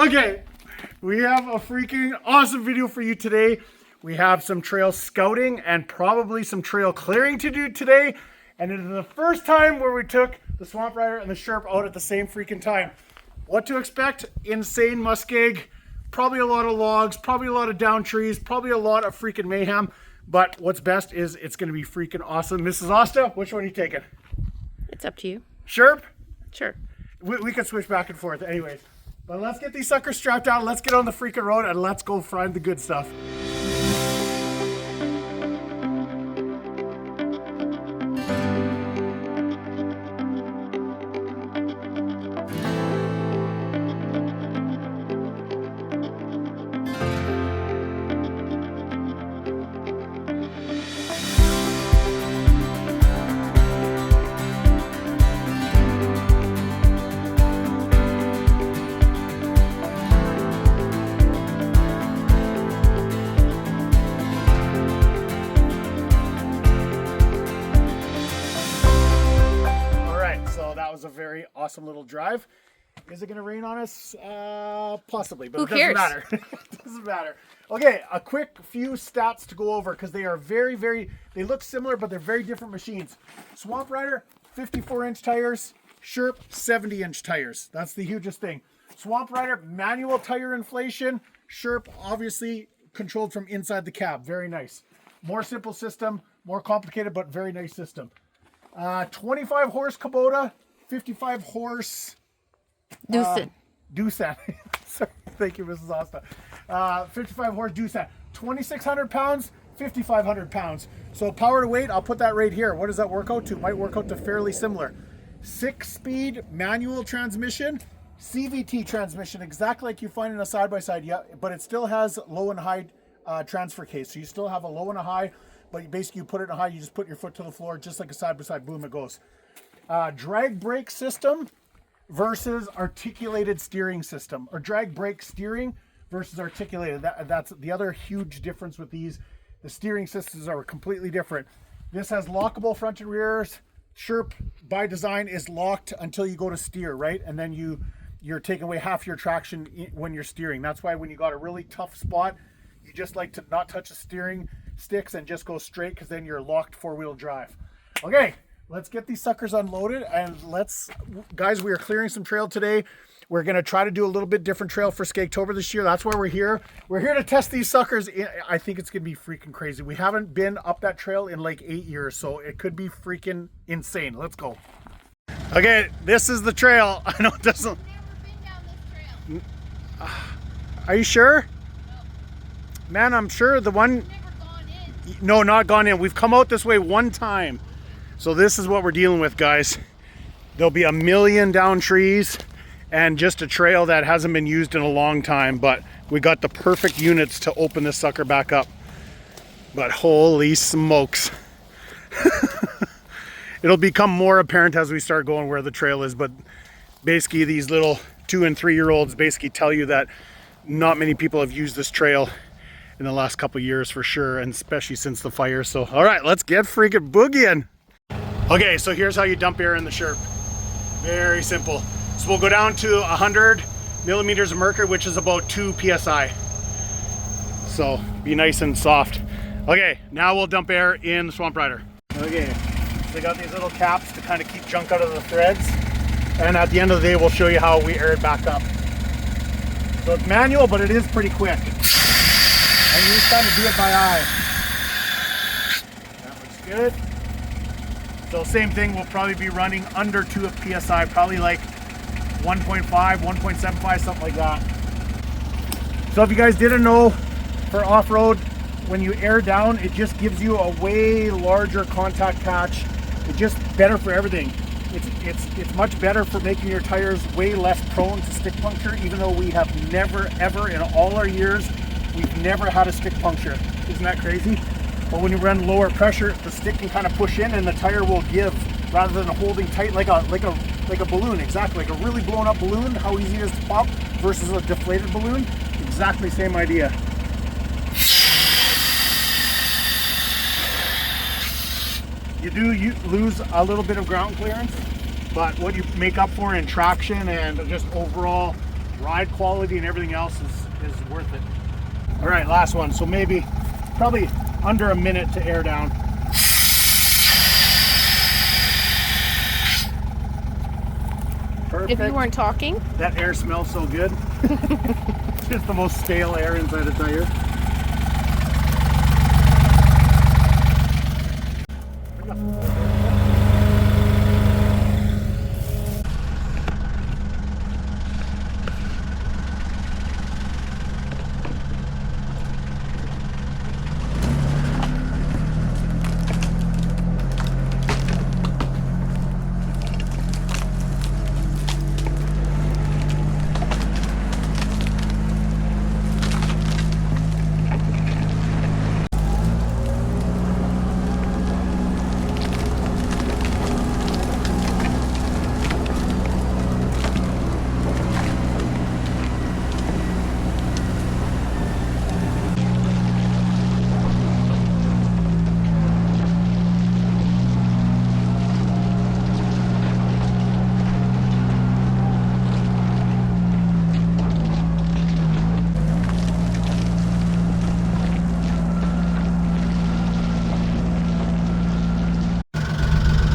Okay, we have a freaking awesome video for you today. We have some trail scouting and probably some trail clearing to do today. And it is the first time where we took the Swamp Rider and the Sherp out at the same freaking time. What to expect? Insane Muskeg, probably a lot of logs, probably a lot of down trees, probably a lot of freaking mayhem. But what's best is it's going to be freaking awesome. Mrs. Osta, which one are you taking? It's up to you. Sherp? Sure. We can switch back and forth anyways. But let's get these suckers strapped down. Let's get on the freaking road and let's go find the good stuff. Was a very awesome little drive. Is it going to rain on us? Possibly, but Who it doesn't cares? matter. It doesn't matter. Okay, a quick few stats to go over because they are very, they look similar, but they're very different machines. Swamp Rider, 54-inch tires. Sherp, 70-inch tires. That's the hugest thing. Swamp Rider, manual tire inflation. Sherp, obviously controlled from inside the cab. Very nice. More simple system, more complicated, but very nice system. 25 horse Kubota. 55 horse Doosan. Sorry, thank you, Mrs. Osta. 55 horse Doosan. 2,600 pounds, 5,500 pounds. So power to weight, I'll put that right here. What does that work out to? Might work out to fairly similar. 6-speed manual transmission, CVT transmission, exactly like you find in a side-by-side, yeah, but it still has low and high transfer case. So you still have a low and a high, but basically you put it in a high, you just put your foot to the floor, just like a side-by-side, boom, it goes. Drag brake system versus articulated steering system, or drag brake steering versus articulated. That's the other huge difference with these. The steering systems are completely different. This has lockable front and rears. Sherp by design is locked until you go to steer, right? And then you're taking away half your traction when you're steering. That's why when you got a really tough spot, you just like to not touch the steering sticks and just go straight, because then you're locked four-wheel drive. Okay. Let's get these suckers unloaded and guys, we are clearing some trail today. We're going to try to do a little bit different trail for Skagtober this year. That's why we're here. We're here to test these suckers. I think it's going to be freaking crazy. We haven't been up that trail in like 8 years, so it could be freaking insane. Let's go. Okay, this is the trail. I know it doesn't... I've never been down this trail. Are you sure? No. Man, I'm sure the one... I've never gone in. No, not gone in. We've come out this way one time. So this is what we're dealing with, guys. There'll be a million down trees and just a trail that hasn't been used in a long time, but we got the perfect units to open this sucker back up. But holy smokes. It'll become more apparent as we start going where the trail is, but basically these little 2- and 3-year-olds basically tell you that not many people have used this trail in the last couple of years for sure, and especially since the fire. So all right, let's get freaking boogieing. Okay, so here's how you dump air in the Sherp. Very simple. So we'll go down to 100 millimeters of mercury, which is about 2 psi. So be nice and soft. Okay, now we'll dump air in the Swamp Rider. Okay, so they got these little caps to kind of keep junk out of the threads. And at the end of the day, we'll show you how we air it back up. So it's manual, but it is pretty quick. And you just kind of do it by eye. That looks good. So same thing, we'll probably be running under 2 psi, probably like 1.5, 1.75, something like that. So if you guys didn't know, for off-road, when you air down, it just gives you a way larger contact patch. It's just better for everything. It's much better for making your tires way less prone to stick puncture, even though we have never, ever, in all our years, we've never had a stick puncture. Isn't that crazy? But when you run lower pressure, the stick can kind of push in and the tire will give rather than holding tight like a balloon. Exactly, like a really blown up balloon, how easy it is to pop versus a deflated balloon. Exactly same idea. You do lose a little bit of ground clearance, but what you make up for in traction and just overall ride quality and everything else is worth it. All right, last one. So maybe, probably under a minute to air down. Perfect. If you weren't talking, That air smells so good. Just the most stale air inside a tire.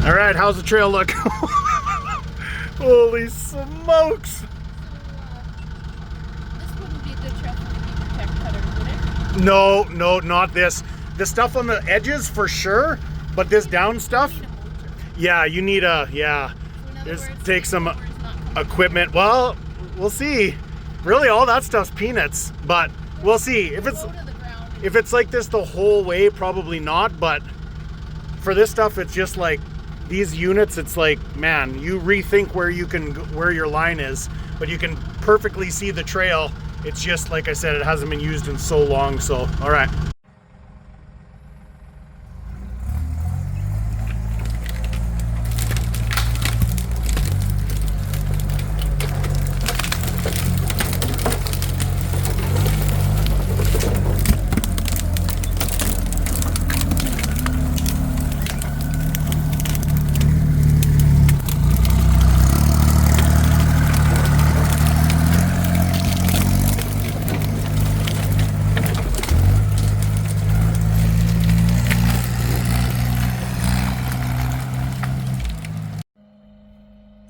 All right, how's the trail look? Holy smokes! This wouldn't be a good trail for me to protect cutters, would it? No, not this. The stuff on the edges for sure, but this down stuff, Need a motor. yeah, you need a, yeah. So in other There's words, take some the motor's not coming. equipment. Well, we'll see. Really, all that stuff's peanuts, but we'll see. If it's Low to the ground. if it's like this the whole way, probably not. But for this stuff, it's just like these units. It's like, man, you rethink where you can where your line is, but you can perfectly see the trail. It's just like I said, it hasn't been used in so long. So, all right.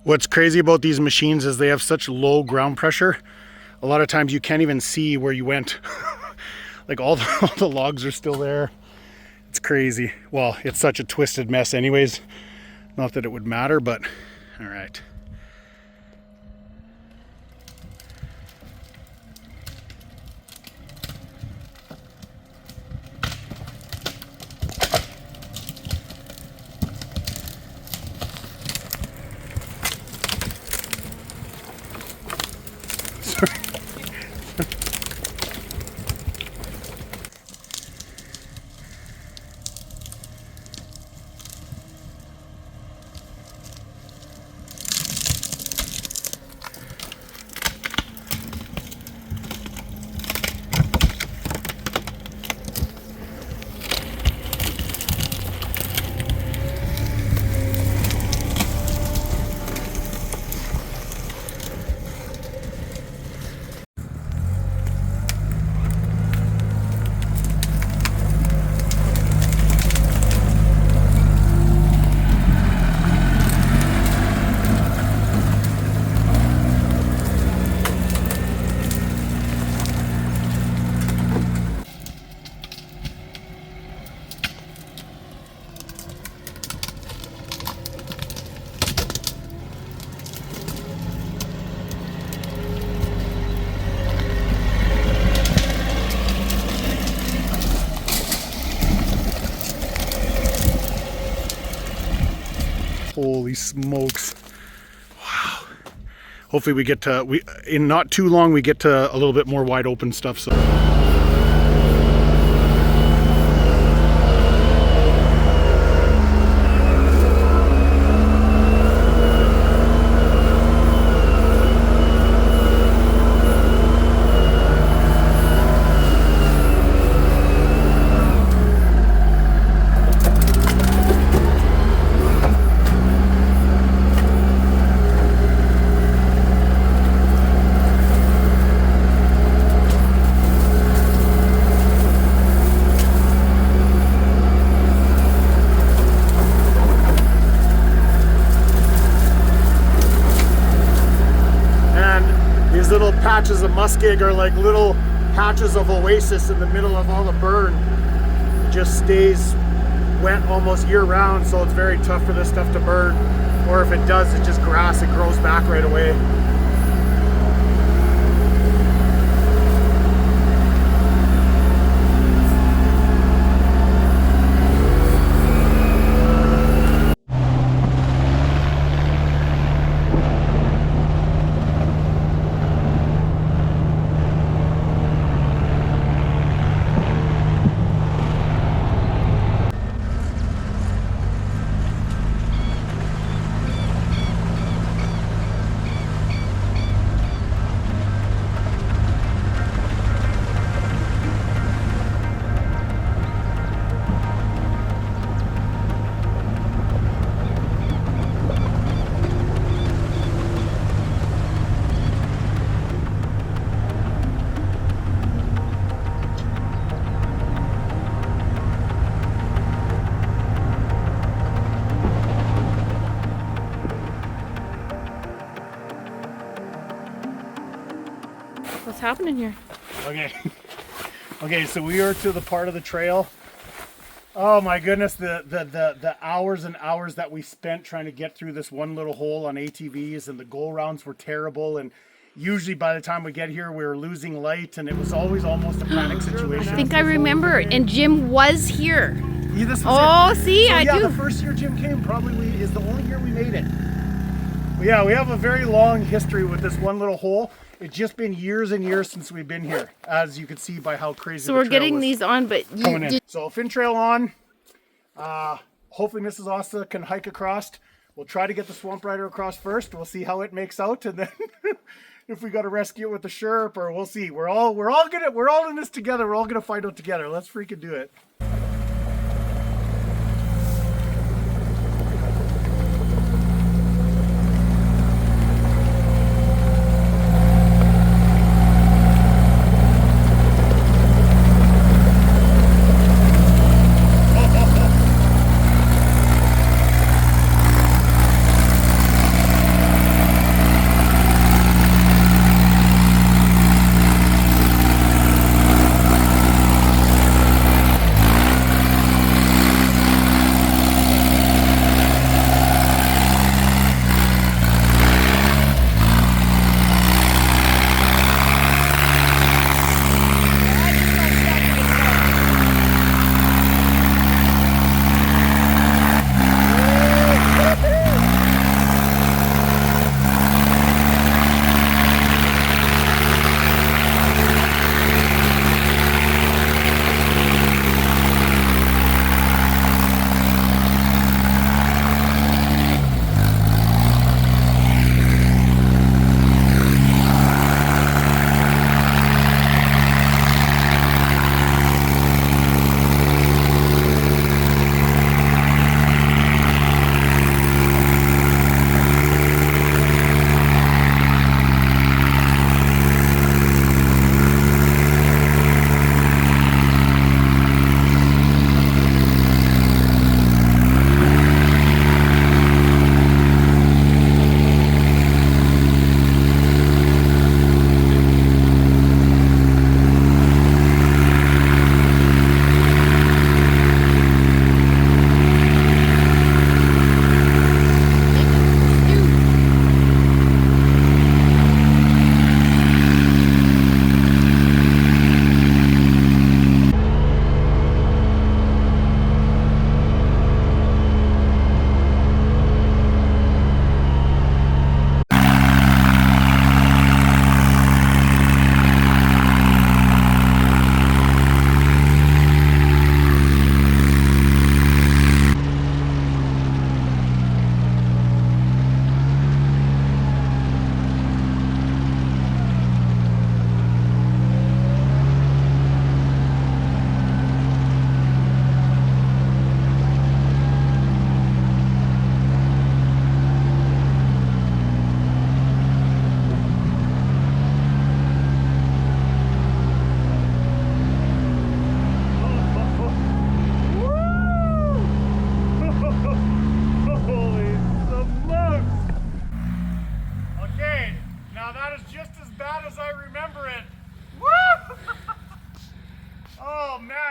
What's crazy about these machines is they have such low ground pressure. A lot of times you can't even see where you went. Like all the logs are still there. It's crazy. Well, it's such a twisted mess anyways. Not that it would matter, but all right. Holy smokes. Wow. Hopefully we get to, in not too long, we get to a little bit more wide open stuff. So. patches of muskeg are like little patches of oasis in the middle of all the burn. It just stays wet almost year round, so it's very tough for this stuff to burn. Or if it does, it's just grass, it grows back right away. What's happening here? Okay. Okay, so we are to the part of the trail. Oh my goodness, the hours and hours that we spent trying to get through this one little hole on ATVs, and the go rounds were terrible, and usually by the time we get here we were losing light, and it was always almost a panic situation. I think I remember, and Jim was here. Yeah, this was Oh, it. see, So, I yeah, do. the first year Jim came probably is the only year we made it. But yeah, we have a very long history with this one little hole. It's just been years and years since we've been here, as you can see by how crazy So the we're trail getting was these on, but coming in. So fin trail on. Hopefully Mrs. Asta can hike across. We'll try to get the swamp rider across first. We'll see how it makes out, and then if we got to rescue it with the Sherp, or we'll see. We're all in this together. We're all gonna find out together. Let's freaking do it.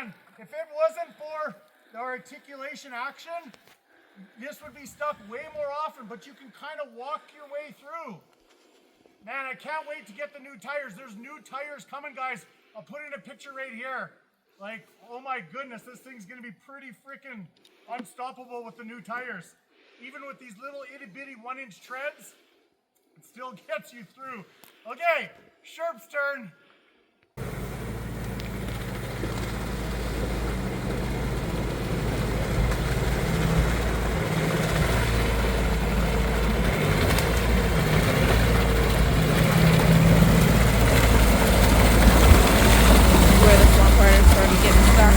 man, if it wasn't for the articulation action, this would be stuck way more often, but you can kind of walk your way through. Man, I can't wait to get the new tires. There's new tires coming, guys. I'll put in a picture right here. Like, oh my goodness, this thing's gonna be pretty freaking unstoppable with the new tires. Even with these little itty bitty 1-inch treads, it still gets you through. Okay, Sherp's turn. Where the swamp water started getting stuck.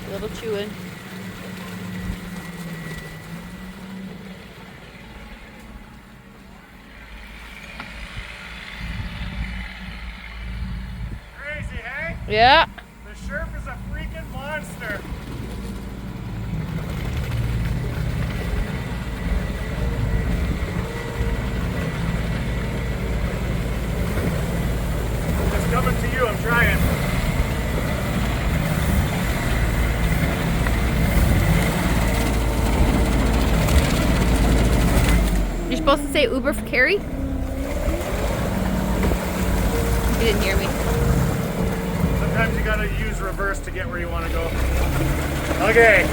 A little chewing. Crazy, hey? Yeah. The Sherp is a freaking monster. It's coming to you, I'm trying. You're supposed to say Uber for Carrie? You didn't hear me. Sometimes you gotta use reverse to get where you want to go. Okay.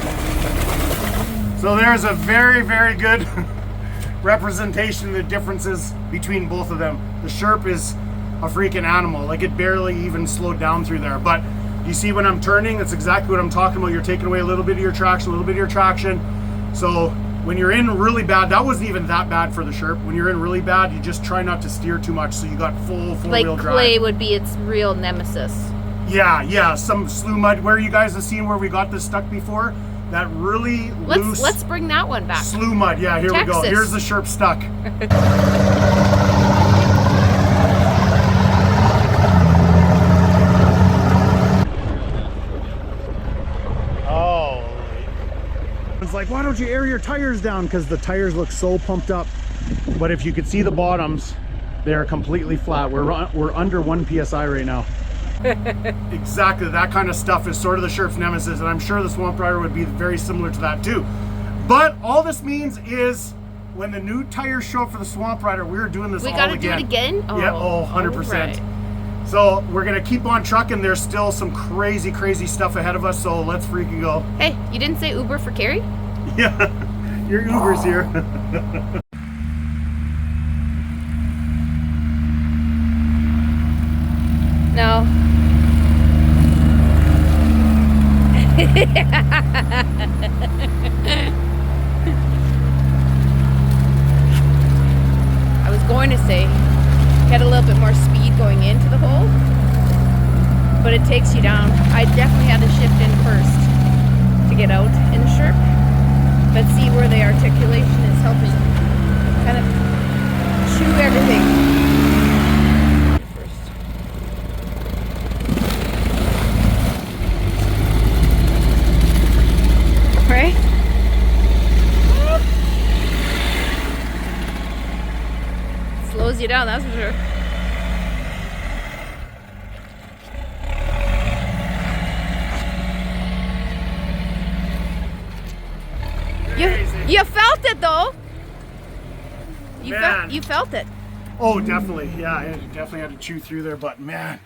So there's a very, very good representation of the differences between both of them. The Sherp is a freaking animal. Like, it barely even slowed down through there. But you see when I'm turning, that's exactly what I'm talking about. You're taking away a little bit of your traction, a little bit of your traction. So when you're in really bad, that wasn't even that bad for the Sherp. When you're in really bad, you just try not to steer too much, so you got full Like wheel drive. clay would be its real nemesis. Yeah, some slough mud. Where you guys have seen where we got this stuck before, that really loose. Let's bring that one back. Slough mud. Yeah, here we go. Texas. Here's the Sherp stuck. Oh. It's like, why don't you air your tires down? Because the tires look so pumped up. But if you could see the bottoms, they're completely flat. We're under 1 PSI right now. Exactly, that kind of stuff is sort of the Sherp's nemesis, and I'm sure the Swamp Rider would be very similar to that too. But all this means is when the new tires show up for the Swamp Rider, we're doing this all again. We gotta do it again? Oh, yeah, 100%. right. So we're gonna keep on trucking. There's still some crazy stuff ahead of us, so let's freaking go. Hey, you didn't say Uber for Carrie? Yeah, your Uber's here. No. I was going to say, get a little bit more speed going into the hole, but it takes you down. I definitely had to shift in first to get out in the Sherp, but see where the articulation is helping kind of chew everything. Right? Slows you down, that's for sure. You felt it though. You felt it. Oh, definitely. Yeah, I definitely had to chew through there, but man.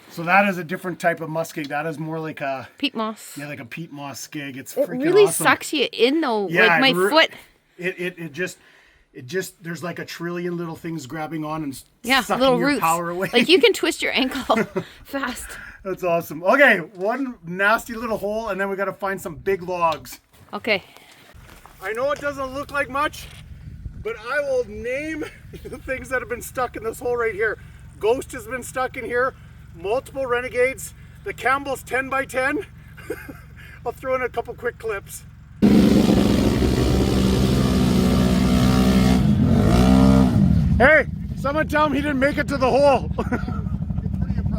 So that is a different type of muskeg. That is more like a peat moss. Yeah, like a peat moss skeg. It's It freaking really awesome. sucks you in though. Yeah, like my foot. It just there's like a trillion little things grabbing on and Yeah, sucking little your roots. power away. Like you can twist your ankle fast. That's awesome. Okay, one nasty little hole, and then we got to find some big logs. Okay. I know it doesn't look like much, but I will name the things that have been stuck in this hole right here. Ghost has been stuck in here. Multiple Renegades. The Campbell's 10x10. I'll throw in a couple quick clips. Hey, someone tell him he didn't make it to the hole.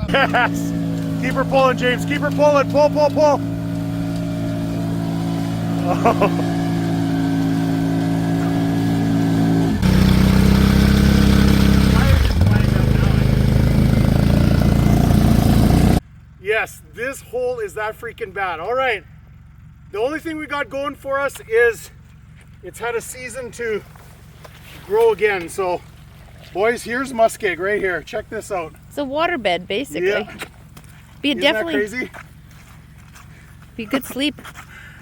Yes! Keep her pulling, James. Keep her pulling. Pull, pull, pull. Oh. Yes, this hole is that freaking bad. All right. The only thing we got going for us is it's had a season to grow again. So, boys, here's Muskeg right here. Check this out. It's a waterbed, basically. Yeah. Isn't That crazy? Be a good sleep.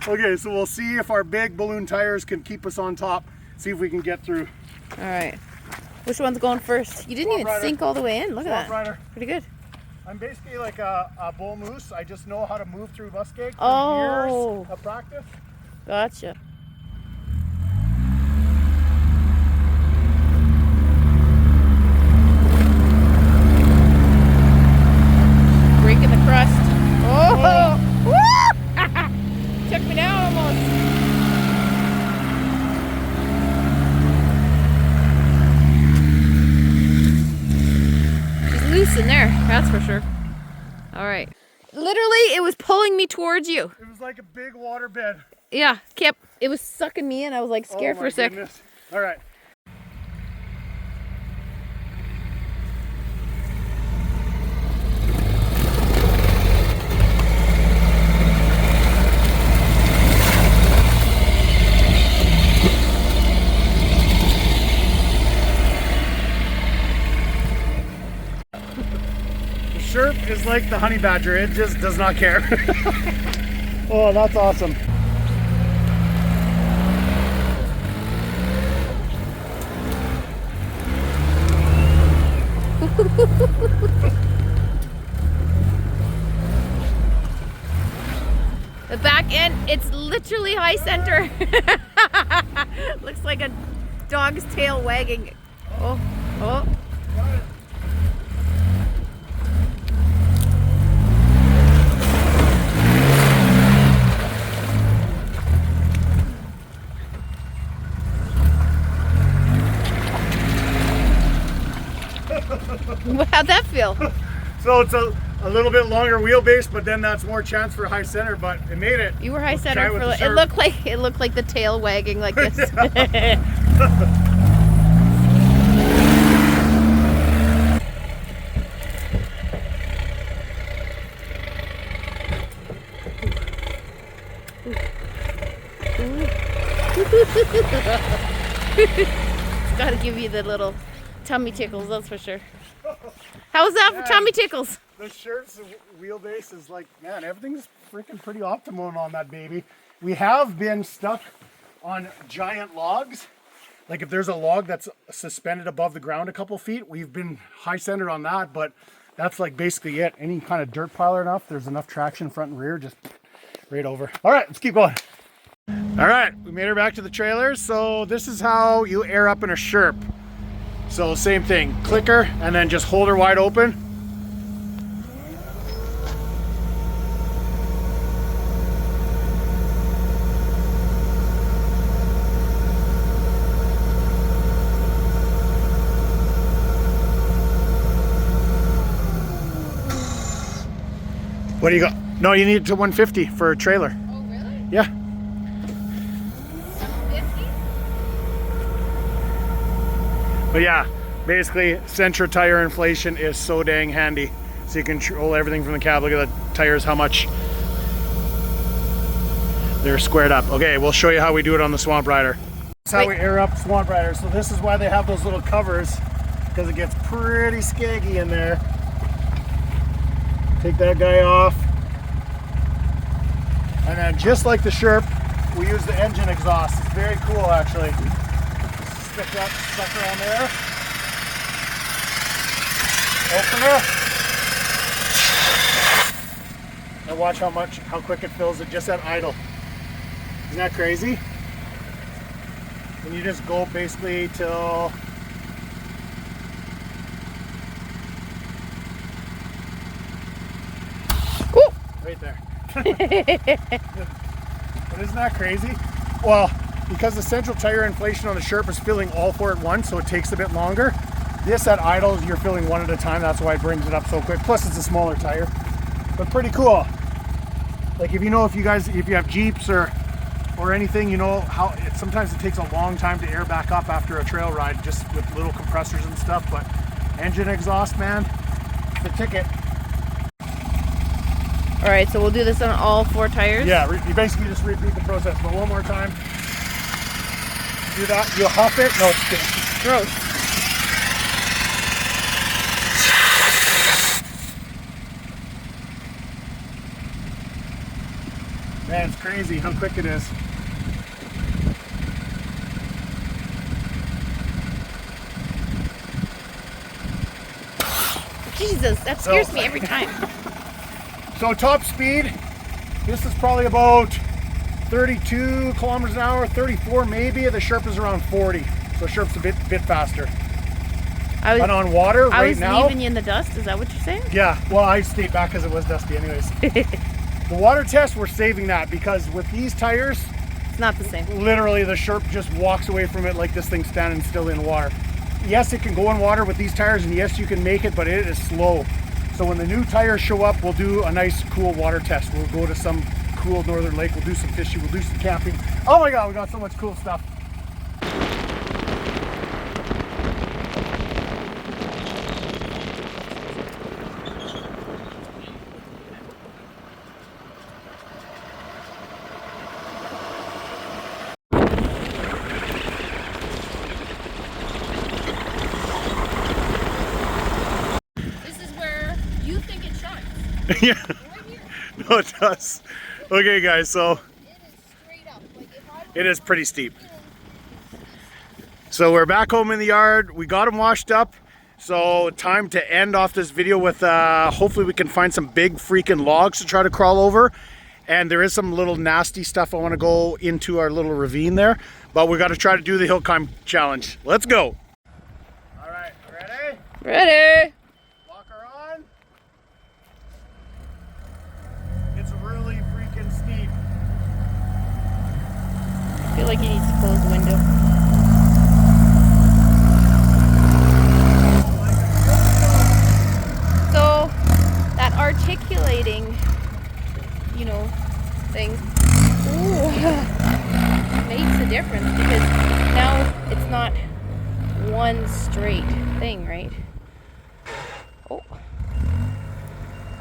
Okay, so we'll see if our big balloon tires can keep us on top. See if we can get through. All right. Which one's going first? You didn't Swamp even Rider. sink all the way in. Look at Swamp that. Rider. Pretty good. I'm basically like a bull moose. I just know how to move through Muskeg for Oh. years of practice. Gotcha. Breaking the crust. Oh! Woo! Took me down almost. She's loose in there, that's for sure. All right. Literally, it was pulling me towards you. It was like a big water bed. Yeah, it was sucking me in. I was like scared for a sec. Goodness. All right. The Sherp is like the honey badger. It just does not care. Oh, that's awesome. The back end, it's literally high center. Looks like a dog's tail wagging. Oh, oh. How'd that feel? So it's a little bit longer wheelbase, but then that's more chance for high center, but it made it. You were high Let's try center with for the it Sherp. looked like the tail wagging like this. It's got to give you the little tummy tickles, that's for sure. How's that for tummy tickles? The Sherp's wheelbase is like, man, everything's freaking pretty optimum on that baby. We have been stuck on giant logs. Like if there's a log that's suspended above the ground a couple feet, we've been high centered on that, but that's like basically it. Any kind of dirt pile or enough, there's enough traction front and rear, just right over. All right, let's keep going. All right, we made her back to the trailer. So this is how you air up in a Sherp. So same thing, clicker, and then just hold her wide open. What do you got? No, you need it to 150 for a trailer. Oh, really? Yeah. 50? But yeah, basically center tire inflation is so dang handy. So you can control everything from the cab. Look at the tires, how much they're squared up. Okay, we'll show you how we do it on the Swamp Rider. That's how we air up Swamp Rider. So this is why they have those little covers, because it gets pretty skaggy in there. Take that guy off. And then just like the Sherp, we use the engine exhaust. It's very cool actually. Stick that sucker on there. Open her. And watch how quick it fills it just at idle. Isn't that crazy? And you just go basically till right there. But isn't that crazy? Well, because the central tire inflation on the Sherp is filling all four at once, so it takes a bit longer. This at idle, you're filling one at a time. That's why it brings it up so quick. Plus it's a smaller tire, but pretty cool. Like if you have Jeeps or anything, you know how sometimes it takes a long time to air back up after a trail ride, just with little compressors and stuff. But engine exhaust, man, the ticket. All right, so we'll do this on all 4 tires? Yeah, you basically just repeat the process, but one more time. Do that, you'll huff it. No, it's Gross. Man, it's crazy how quick it is. Jesus, that scares me every time. So top speed, this is probably about 32 kilometers an hour, 34 maybe. The Sherp is around 40, so Sherp's a bit faster. And on water right now, I was leaving you in the dust. Is that what you're saying? Yeah. Well, I stayed back because it was dusty, anyways. The water test, we're saving that because with these tires, it's not the same. Literally, the Sherp just walks away from it like this thing's standing still in water. Yes, it can go in water with these tires, and yes, you can make it, but it is slow. So when the new tires show up, we'll do a nice, cool water test. We'll go to some cool northern lake. We'll do some fishing. We'll do some camping. Oh my God, we got so much cool stuff. Yeah, no, it does. Okay, guys, so it is pretty steep. So we're back home in the yard. We got them washed up. So time to end off this video with hopefully we can find some big freaking logs to try to crawl over. And there is some little nasty stuff I want to go into our little ravine there. But we got to try to do the hill climb challenge. Let's go. All right, ready? Ready. Really freaking steep. I feel like he needs to close the window. So that articulating, you know, thing, ooh, makes a difference because now it's not one straight thing, right? Oh,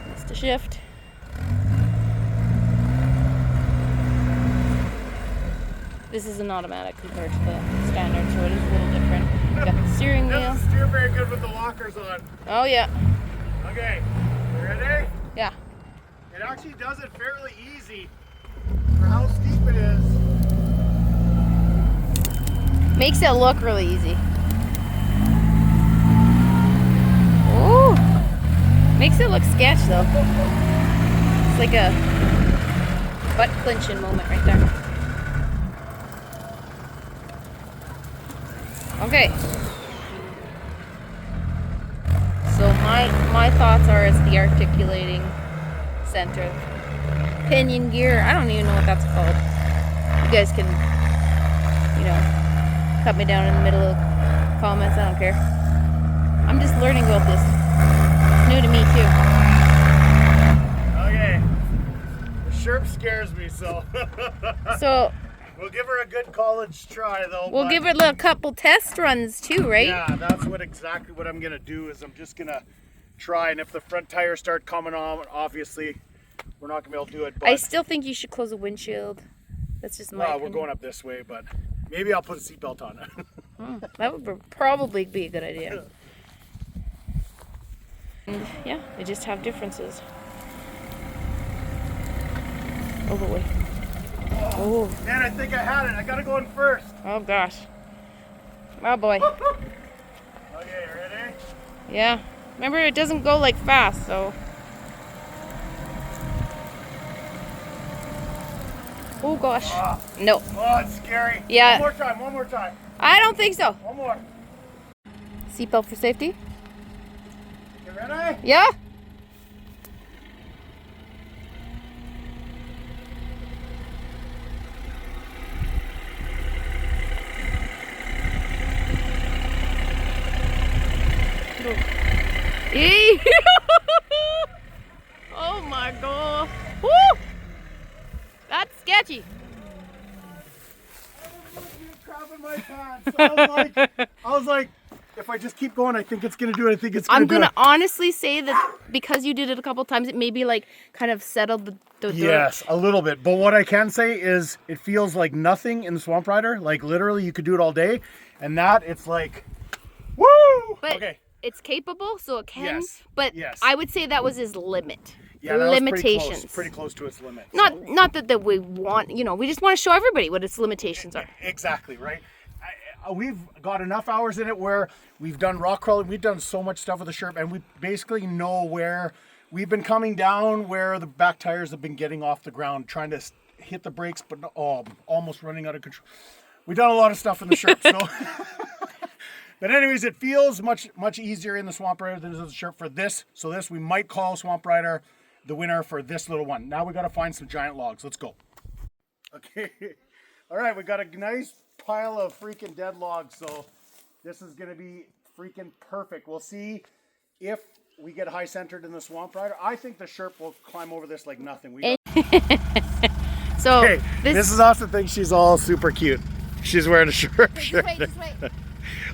missed a shift. This is an automatic compared to the standard, so it is a little different. You got the steering wheel. Doesn't steer very good with the lockers on. Oh yeah. Okay, you ready? Yeah. It actually does it fairly easy for how steep it is. Makes it look really easy. Ooh. Makes it look sketch though. It's like a butt clenching moment right there. Okay. So my thoughts are it's the articulating center. Pinion gear. I don't even know what that's called. You guys can, you know, cut me down in the middle of comments. I don't care. I'm just learning about this. It's new to me too. Okay. The Sherp scares me, so. So we'll give her a good college try, though. We'll give her a little couple test runs too, right? Yeah, that's exactly what I'm gonna do. Is I'm just gonna try, and if the front tires start coming on, obviously we're not gonna be able to do it. But I still think you should close the windshield. That's just my opinion. We're going up this way, but maybe I'll put a seatbelt on it. That would probably be a good idea. And yeah, they just have differences. Oh boy. Oh. Man, I think I had it. I gotta go in first. Oh gosh. Oh boy. Okay, ready? Yeah. Remember, it doesn't go like fast, so. Oh gosh. No. Oh, it's scary. Yeah. One more time. I don't think so. One more. Seatbelt for safety. You ready? Yeah. Woo! That's sketchy. Crap in my pants. I was like, if I just keep going, I think it's gonna do it. I think it's gonna do it. I'm gonna honestly say that because you did it a couple times, it maybe like kind of settled the Yes, a little bit. But what I can say is it feels like nothing in the Swamp Rider. Like literally you could do it all day. And that it's like, woo! But okay. it's capable, so it can. Yes, But yes. I would say that was his limit. Yeah, that limitations. was pretty close to its limit. Not that we want, we just want to show everybody what its limitations are. Exactly, right? We've got enough hours in it where we've done rock crawling, we've done so much stuff with the Sherp, and we basically know where we've been coming down, where the back tires have been getting off the ground, trying to hit the brakes, but almost running out of control. We've done a lot of stuff in the Sherp, so. But anyways, it feels much easier in the Swamp Rider than the Sherp for this. So this, we might call Swamp Rider the winner for this little one. Now we got to find some giant logs. Let's go. Okay. All right, we got a nice pile of freaking dead logs, so this is going to be freaking perfect. We'll see if we get high centered in the Swamp Rider. I think the Sherp will climb over this like nothing. So okay, this is Austin thinks she's all super cute. She's wearing a Sherp shirt. Just wait.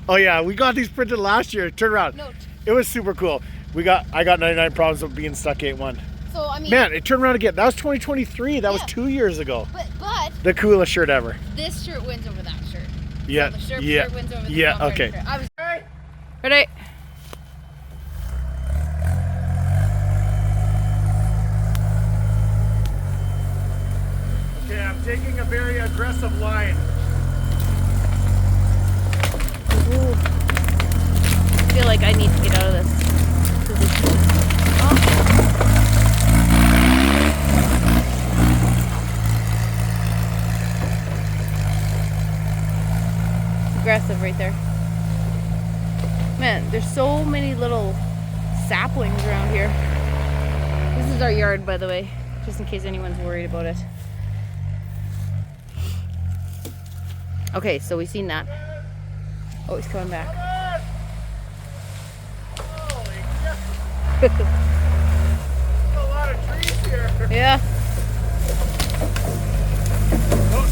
Oh yeah, we got these printed last year. Turn around. No. It was super cool. I got 99 problems with being stuck 8-1. So I mean, man, it turned around again. That was 2023. That was 2 years ago. But the coolest shirt ever. this shirt wins over that shirt. Yeah. So the Sherp yeah. shirt wins over the yeah. Swamp Rider Okay. shirt. I was Hey. ready. Okay, I'm taking a very aggressive line. Ooh. I feel like I need to get out of this position. Oh. Aggressive right there. Man, there's so many little saplings around here. This is our yard, by the way, just in case anyone's worried about it. Okay, so we've seen that. Oh, he's coming back. Holy shit. There's a lot of trees here. Yeah.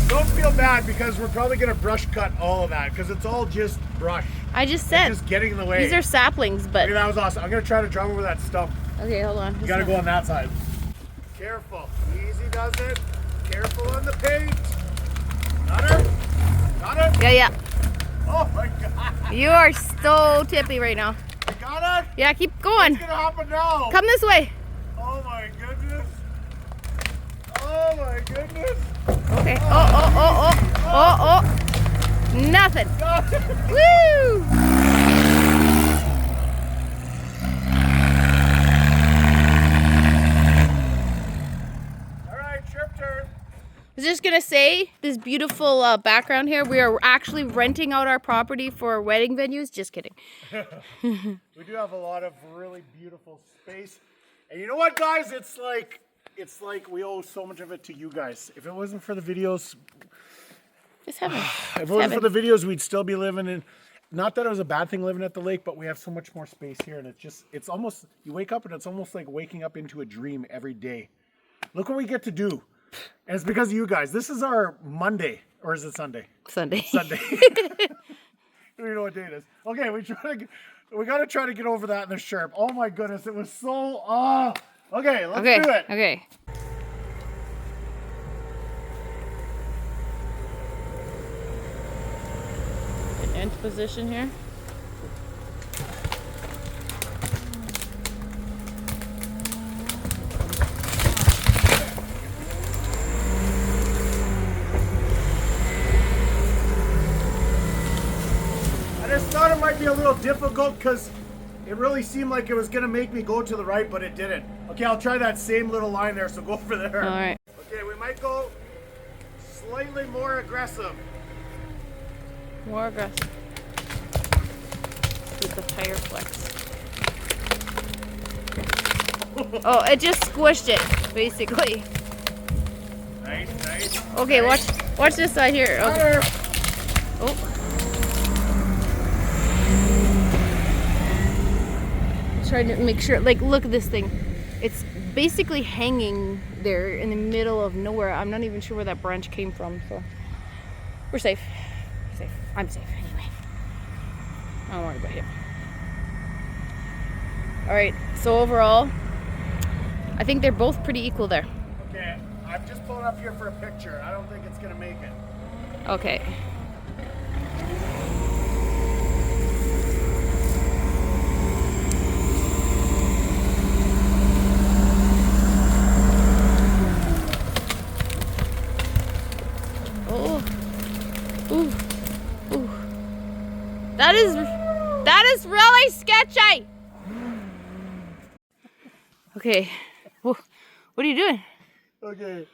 Don't feel bad because we're probably going to brush cut all of that because it's all just brush. I just said. It's just getting in the way. These are saplings, but. Okay, that was awesome. I'm going to try to drive over that stump. Okay, hold on. You got to go on that side. Careful. Easy does it. Careful on the paint. Got her? Got her? Yeah. Oh my God. You are so tippy right now. You got her? Yeah, keep going. What's going to happen now? Come this way. Oh my goodness. Oh my goodness. Okay. Oh. Nothing. Woo! All right, Sherp turn. I was just gonna say, this beautiful background here, we are actually renting out our property for wedding venues. Just kidding. We do have a lot of really beautiful space. And you know what, guys? It's like we owe so much of it to you guys. If it wasn't for the videos, It's heaven. if it wasn't for the videos, we'd still be living in, not that it was a bad thing living at the lake, but we have so much more space here. And it's almost, you wake up and it's almost like waking up into a dream every day. Look what we get to do. And it's because of you guys. This is our Monday, or is it Sunday? Sunday. Sunday. I don't even know what day it is. Okay, we got to try to get over that in the Sherp. Oh my goodness, it was so, okay, let's do it. Okay. End position here. I just thought it might be a little difficult because it really seemed like it was going to make me go to the right, but it didn't. Okay, I'll try that same little line there, so go for there. All right. Okay, we might go slightly more aggressive. More aggressive. With the tire flex. Oh, it just squished it, basically. Nice. Okay, nice. watch this side here. Okay. Oh. Trying to make sure, like, look at this thing. It's basically hanging there in the middle of nowhere. I'm not even sure where that branch came from, so we're safe. Safe. I'm safe anyway. I don't worry about him. All right, so overall, I think they're both pretty equal there. Okay, I'm just pulling up here for a picture. I don't think it's gonna make it. Okay. Oh. Ooh. Ooh. That is really sketchy. Okay. What are you doing? Okay,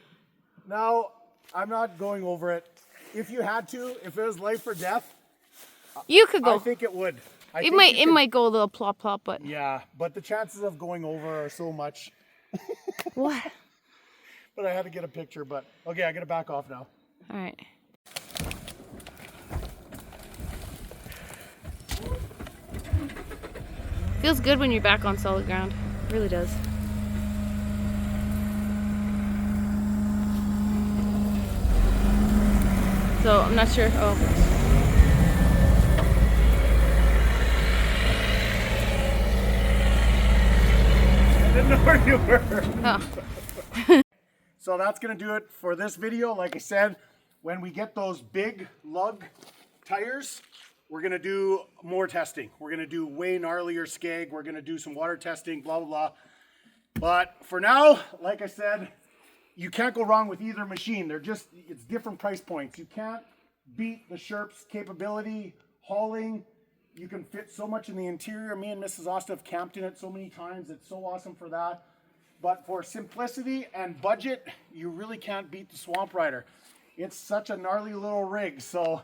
now I'm not going over it. If you had to, if it was life or death, You could go. I think it would. It might go a little plop plop, but Yeah, but the chances of going over are so much. what? But I had to get a picture, but okay, I gotta back off now. All right. Feels good when you're back on solid ground. It really does. So I'm not sure. Oh. I didn't know where you were. Oh. So that's gonna do it for this video. Like I said, when we get those big lug tires, we're gonna do more testing. We're gonna do way gnarlier skeg. We're gonna do some water testing, blah, blah, blah. But for now, like I said, you can't go wrong with either machine. It's different price points. You can't beat the Sherp's capability, hauling. You can fit so much in the interior. Me and Mrs. Osta have camped in it so many times. It's so awesome for that. But for simplicity and budget, you really can't beat the Swamp Rider. It's such a gnarly little rig. So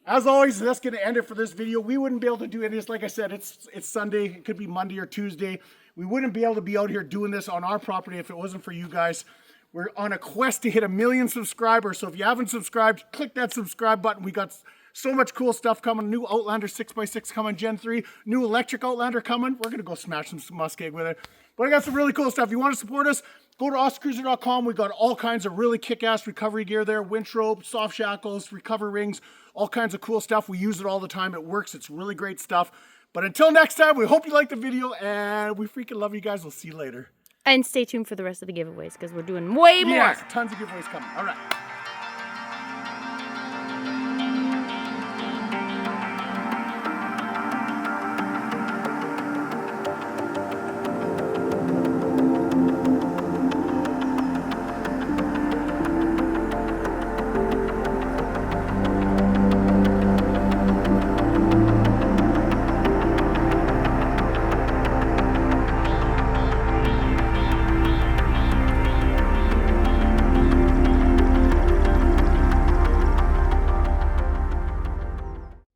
as always, that's going to end it for this video. We wouldn't be able to do this. Like I said, it's Sunday. It could be Monday or Tuesday. We wouldn't be able to be out here doing this on our property if it wasn't for you guys. We're on a quest to hit 1 million subscribers. So if you haven't subscribed, click that subscribe button. We got so much cool stuff coming. New Outlander 6x6 coming, Gen 3. New electric Outlander coming. We're going to go smash some Muskeg with it. But I got some really cool stuff. If you want to support us, go to ostacruiser.com. We got all kinds of really kick-ass recovery gear there. Winch rope, soft shackles, recovery rings, all kinds of cool stuff. We use it all the time. It works. It's really great stuff. But until next time, we hope you liked the video, and we freaking love you guys. We'll see you later. And stay tuned for the rest of the giveaways because we're doing way more. Yes, tons of giveaways coming. All right.